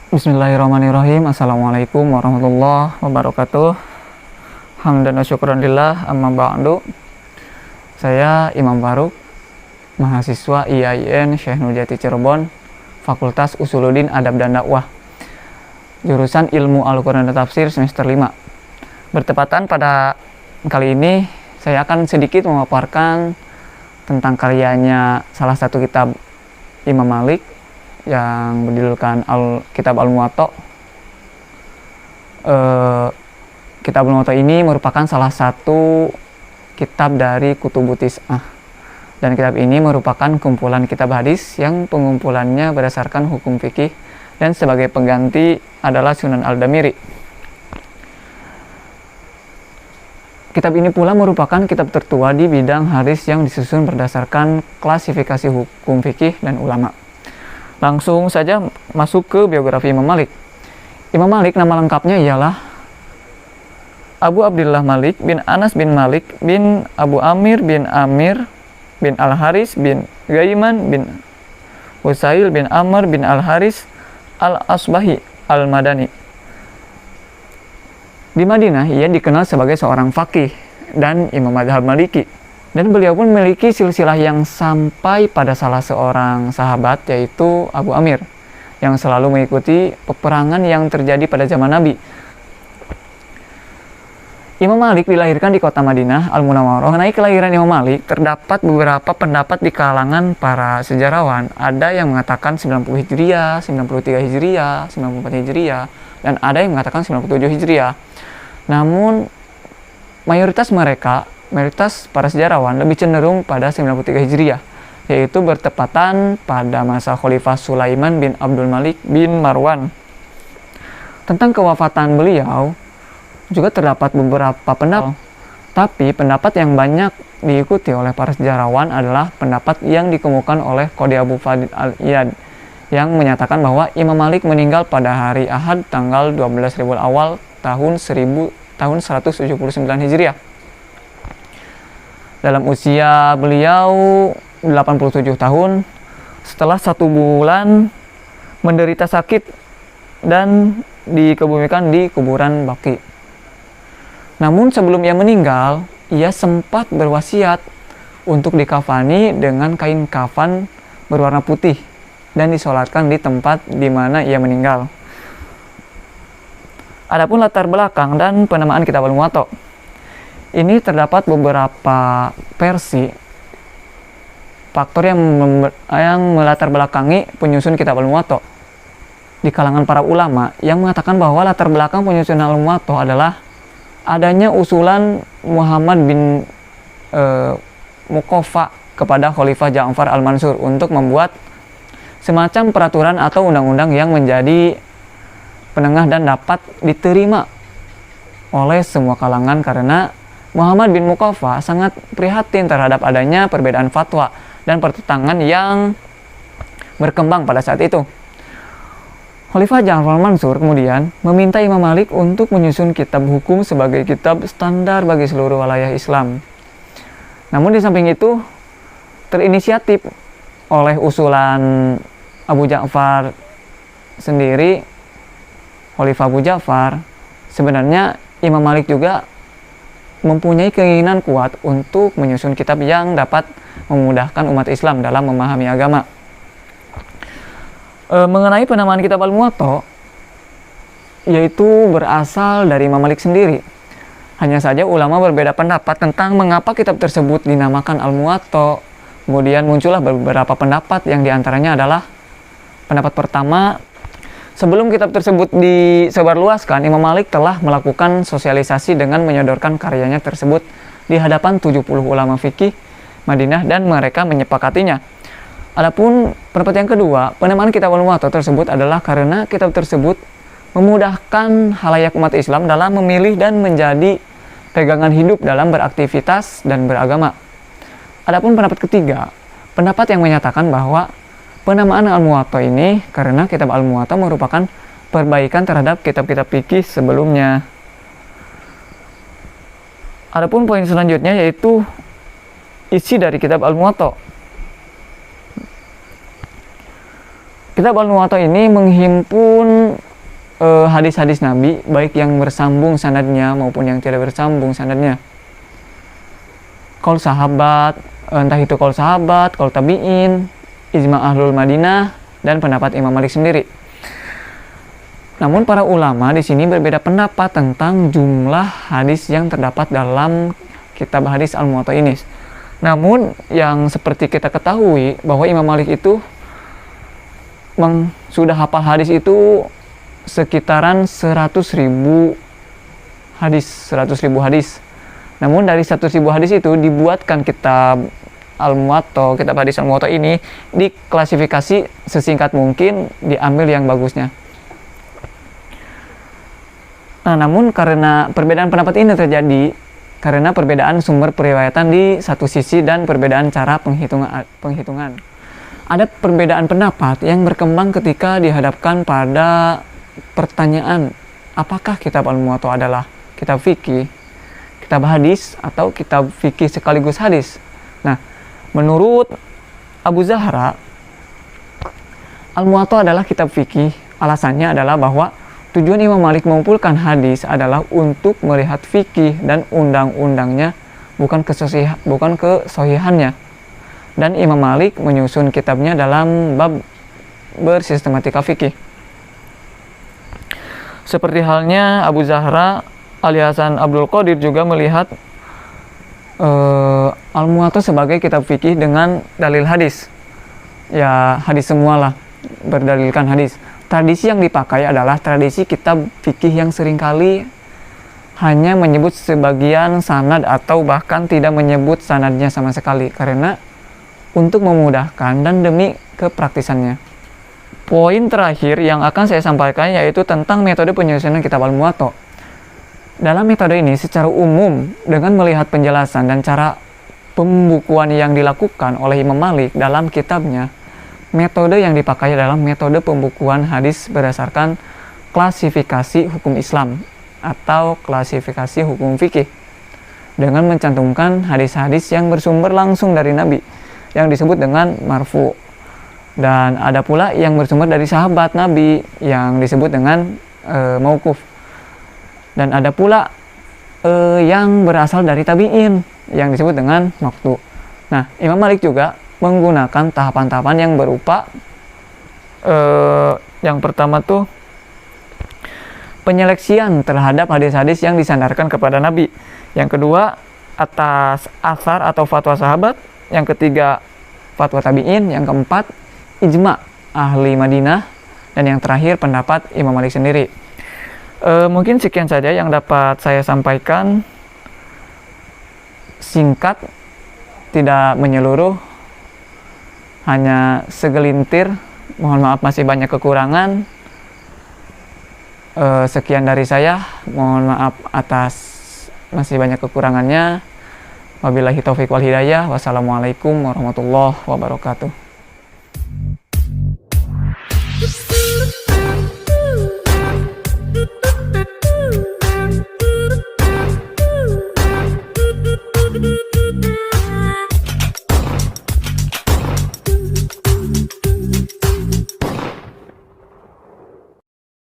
Bismillahirrahmanirrahim. Assalamualaikum warahmatullahi wabarakatuh. Hamdan wa syukran lillah, amma ba'du. Saya Imam Faruk, mahasiswa IAIN Syekh Nurjati Cirebon, Fakultas Usuluddin Adab dan Dakwah, jurusan Ilmu Al-Quran dan Tafsir semester 5. Bertepatan pada kali ini, saya akan sedikit memaparkan tentang karyanya salah satu kitab Imam Malik yang berjudulkan Kitab Al-Muwatta. Kitab Al-Muwatta ini merupakan salah satu kitab dari Kutubut Tis'ah, dan kitab ini merupakan kumpulan kitab hadis yang pengumpulannya berdasarkan hukum fikih, dan sebagai pengganti adalah Sunan Al-Damiri. Kitab ini pula merupakan kitab tertua di bidang hadis yang disusun berdasarkan klasifikasi hukum fikih dan ulama. Langsung saja masuk ke biografi Imam Malik. Imam Malik nama lengkapnya ialah Abu Abdullah Malik bin Anas bin Malik bin Abu Amir bin Al-Haris bin Ghaiman bin Husail bin Amr bin Al-Haris Al-Asbahi Al-Madani. Di Madinah ia dikenal sebagai seorang faqih dan imam mazhab Maliki. Dan beliau pun memiliki silsilah yang sampai pada salah seorang sahabat, yaitu Abu Amir, yang selalu mengikuti peperangan yang terjadi pada zaman Nabi. Imam Malik dilahirkan di kota Madinah Al-Munawwarah. Mengenai kelahiran Imam Malik, terdapat beberapa pendapat di kalangan para sejarawan. Ada yang mengatakan 90 Hijriah, 93 Hijriah, 94 Hijriah, dan ada yang mengatakan 97 Hijriah. Namun, mayoritas para sejarawan lebih cenderung pada 93 Hijriah, yaitu bertepatan pada masa Khalifah Sulaiman bin Abdul Malik bin Marwan. Tentang kewafatan beliau juga terdapat beberapa pendapat, tapi pendapat yang banyak diikuti oleh para sejarawan adalah pendapat yang dikemukakan oleh Qadhi Abu Fadil Al-Iyad, yang menyatakan bahwa Imam Malik meninggal pada hari Ahad tanggal 12 Rabiul Awal tahun 179 Hijriah. Dalam usia beliau 87 tahun, setelah 1 bulan menderita sakit dan dikebumikan di kuburan Baqi. Namun sebelum ia meninggal, ia sempat berwasiat untuk dikafani dengan kain kafan berwarna putih dan disolatkan di tempat di mana ia meninggal. Adapun latar belakang dan penamaan Kitab Al-Muwatta, ini terdapat beberapa versi faktor yang melatar belakangi penyusun Kitab Al-Muwatta di kalangan para ulama, yang mengatakan bahwa latar belakang penyusunan Al-Muwatta adalah adanya usulan Muhammad bin Muqaffa kepada Khalifah Ja'far Al-Mansur untuk membuat semacam peraturan atau undang-undang yang menjadi penengah dan dapat diterima oleh semua kalangan, karena Muhammad bin Muqaffa sangat prihatin terhadap adanya perbedaan fatwa dan pertentangan yang berkembang pada saat itu. Khalifah Ja'far Mansur kemudian meminta Imam Malik untuk menyusun kitab hukum sebagai kitab standar bagi seluruh wilayah Islam. Namun di samping itu, terinisiatif oleh usulan Abu Ja'far sendiri, Khalifah Abu Ja'far, sebenarnya Imam Malik juga mempunyai keinginan kuat untuk menyusun kitab yang dapat memudahkan umat Islam dalam memahami agama. Mengenai penamaan Kitab Al-Muwatta, yaitu berasal dari Imam Malik sendiri. Hanya saja ulama berbeda pendapat tentang mengapa kitab tersebut dinamakan Al-Muwatta. Kemudian muncullah beberapa pendapat, yang diantaranya adalah pendapat pertama, sebelum kitab tersebut disebarluaskan, Imam Malik telah melakukan sosialisasi dengan menyodorkan karyanya tersebut di hadapan 70 ulama fikih Madinah, dan mereka menyepakatinya. Adapun pendapat yang kedua, penamaan Kitab Al-Muwatta tersebut adalah karena kitab tersebut memudahkan halayak umat Islam dalam memilih dan menjadi pegangan hidup dalam beraktivitas dan beragama. Adapun pendapat ketiga, pendapat yang menyatakan bahwa penamaan Al-Muwatta ini karena Kitab Al-Muwatta merupakan perbaikan terhadap kitab-kitab fikih sebelumnya. Adapun poin selanjutnya yaitu isi dari Kitab Al-Muwatta. Kitab Al-Muwatta ini menghimpun hadis-hadis Nabi, baik yang bersambung sanadnya maupun yang tidak bersambung sanadnya. Qaul sahabat, entah itu qaul sahabat, qaul tabi'in, ijma' ahlul Madinah, dan pendapat Imam Malik sendiri. Namun para ulama di sini berbeda pendapat tentang jumlah hadis yang terdapat dalam kitab hadis Al-Muwatta ini. Namun yang seperti kita ketahui bahwa Imam Malik itu sudah hafal hadis itu sekitaran 100.000 hadis. Namun dari 100.000 hadis itu dibuatkan kitab Al-Muwatta, kitab hadis Al-Muwatta ini diklasifikasi sesingkat mungkin, diambil yang bagusnya. Nah, namun karena perbedaan pendapat ini terjadi karena perbedaan sumber periwayatan di satu sisi dan perbedaan cara penghitungan. Ada perbedaan pendapat yang berkembang ketika dihadapkan pada pertanyaan, apakah kitab Al-Muwatta adalah kitab fikih, kitab hadis, atau kitab fikih sekaligus hadis. Nah, menurut Abu Zahra, Al-Muwatta adalah kitab fikih. Alasannya adalah bahwa tujuan Imam Malik mengumpulkan hadis adalah untuk melihat fikih dan undang-undangnya, bukan kesohihannya. Dan Imam Malik menyusun kitabnya dalam bab bersistematika fikih. Seperti halnya Abu Zahra, Ali Hasan Abdul Qadir juga melihat Al-Muwatta sebagai kitab fikih dengan dalil hadis. Ya, hadis semualah, berdalilkan hadis. Tradisi yang dipakai adalah tradisi kitab fikih yang seringkali hanya menyebut sebagian sanad atau bahkan tidak menyebut sanadnya sama sekali, karena untuk memudahkan dan demi kepraktisannya. Poin terakhir yang akan saya sampaikan yaitu tentang metode penyusunan kitab Al-Muwatta. Dalam metode ini secara umum, dengan melihat penjelasan dan cara pembukuan yang dilakukan oleh Imam Malik dalam kitabnya, metode yang dipakai adalah metode pembukuan hadis berdasarkan klasifikasi hukum Islam atau klasifikasi hukum fikih, dengan mencantumkan hadis-hadis yang bersumber langsung dari Nabi yang disebut dengan marfu, dan ada pula yang bersumber dari sahabat Nabi yang disebut dengan mauquf, dan ada pula yang berasal dari tabi'in yang disebut dengan maqtu. Nah, Imam Malik juga menggunakan tahapan-tahapan yang berupa yang pertama tuh penyeleksian terhadap hadis-hadis yang disandarkan kepada Nabi. Yang kedua, atas asar atau fatwa sahabat. Yang ketiga, fatwa tabi'in. Yang keempat, ijma' ahli Madinah. Dan yang terakhir, pendapat Imam Malik sendiri. Mungkin sekian saja yang dapat saya sampaikan. Singkat, tidak menyeluruh, hanya segelintir. Mohon maaf masih banyak kekurangan. Sekian dari saya. Mohon maaf atas masih banyak kekurangannya. Wabillahi taufiq wal hidayah. Wassalamualaikum warahmatullahi wabarakatuh.